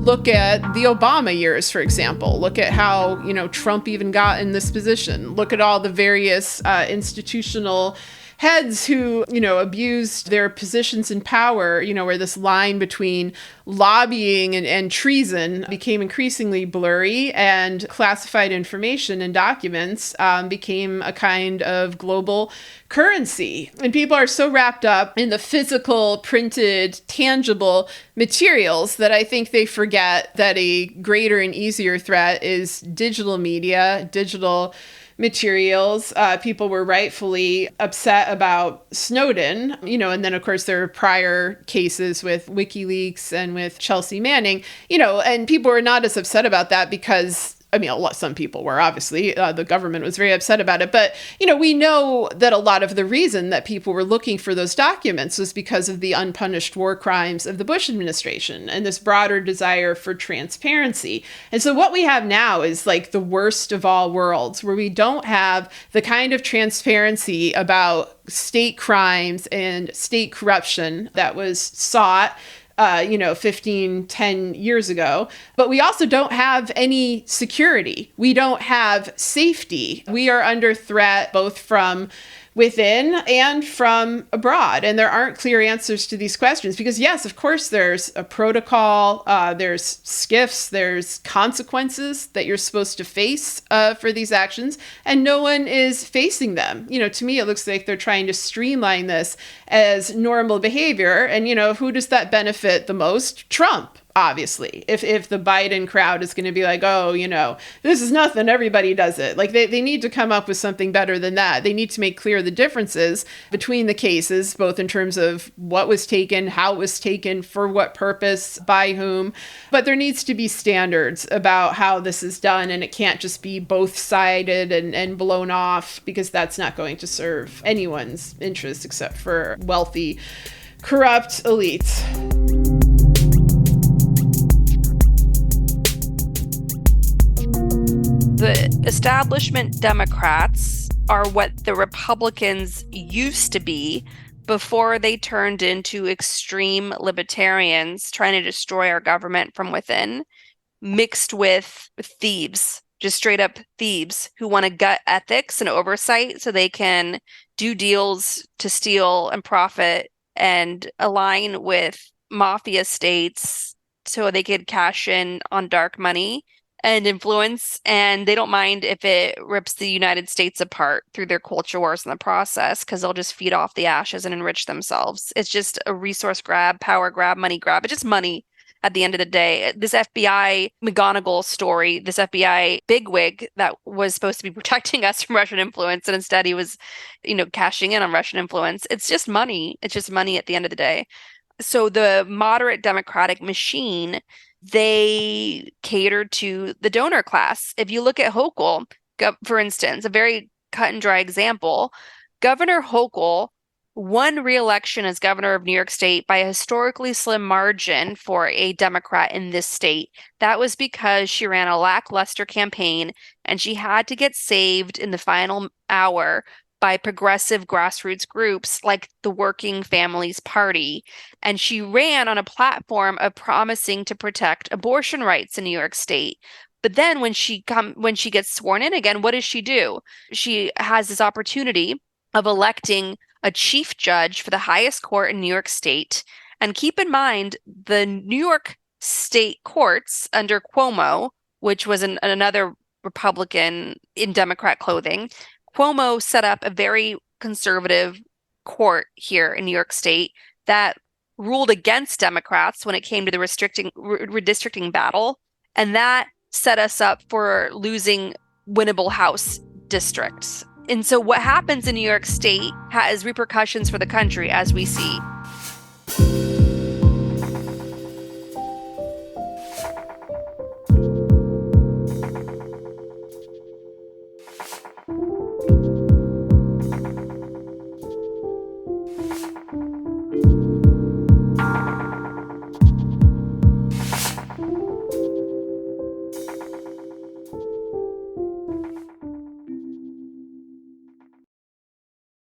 Look at the Obama years, for example. Look at how, Trump even got in this position. Look at all the various institutional heads who, abused their positions in power, where this line between lobbying and treason became increasingly blurry, and classified information and documents became a kind of global currency. And people are so wrapped up in the physical, printed, tangible materials that I think they forget that a greater and easier threat is digital media, digital materials. People were rightfully upset about Snowden, and then of course there are prior cases with WikiLeaks and with Chelsea Manning, and people were not as upset about that because some people were, obviously. The government was very upset about it. But, we know that a lot of the reason that people were looking for those documents was because of the unpunished war crimes of the Bush administration and this broader desire for transparency. And so what we have now is like the worst of all worlds, where we don't have the kind of transparency about state crimes and state corruption that was sought 10 years ago. But we also don't have any security. We don't have safety. We are under threat both from within and from abroad. And there aren't clear answers to these questions because, yes, of course, there's a protocol, there's SCIFs, there's consequences that you're supposed to face for these actions, and no one is facing them. To me, it looks like they're trying to streamline this as normal behavior. And, who does that benefit the most? Trump. Obviously, if the Biden crowd is going to be like, oh, this is nothing, everybody does it. Like they need to come up with something better than that. They need to make clear the differences between the cases, both in terms of what was taken, how it was taken, for what purpose, by whom. But there needs to be standards about how this is done. And it can't just be both-sided and blown off, because that's not going to serve anyone's interests except for wealthy, corrupt elites. The establishment Democrats are what the Republicans used to be before they turned into extreme libertarians trying to destroy our government from within, mixed with thieves, just straight up thieves who want to gut ethics and oversight so they can do deals to steal and profit and align with mafia states so they could cash in on dark money and influence, and they don't mind if it rips the United States apart through their culture wars in the process, because they'll just feed off the ashes and enrich themselves. It's just a resource grab, power grab, money grab. It's just money at the end of the day. This FBI McGonagall story, this FBI bigwig that was supposed to be protecting us from Russian influence, and instead he was, cashing in on Russian influence. It's just money. It's just money at the end of the day. So the moderate Democratic machine, they cater to the donor class. If you look at Hochul, for instance, a very cut and dry example, Governor Hochul won re-election as governor of New York State by a historically slim margin for a Democrat in this state. That was because she ran a lackluster campaign and she had to get saved in the final hour by progressive grassroots groups like the Working Families Party. And she ran on a platform of promising to protect abortion rights in New York State. But then when she gets sworn in again, what does she do? She has this opportunity of electing a chief judge for the highest court in New York State. And keep in mind, the New York State courts under Cuomo, which was another Republican in Democrat clothing, Cuomo set up a very conservative court here in New York State that ruled against Democrats when it came to the redistricting battle. And that set us up for losing winnable House districts. And so what happens in New York State has repercussions for the country, as we see.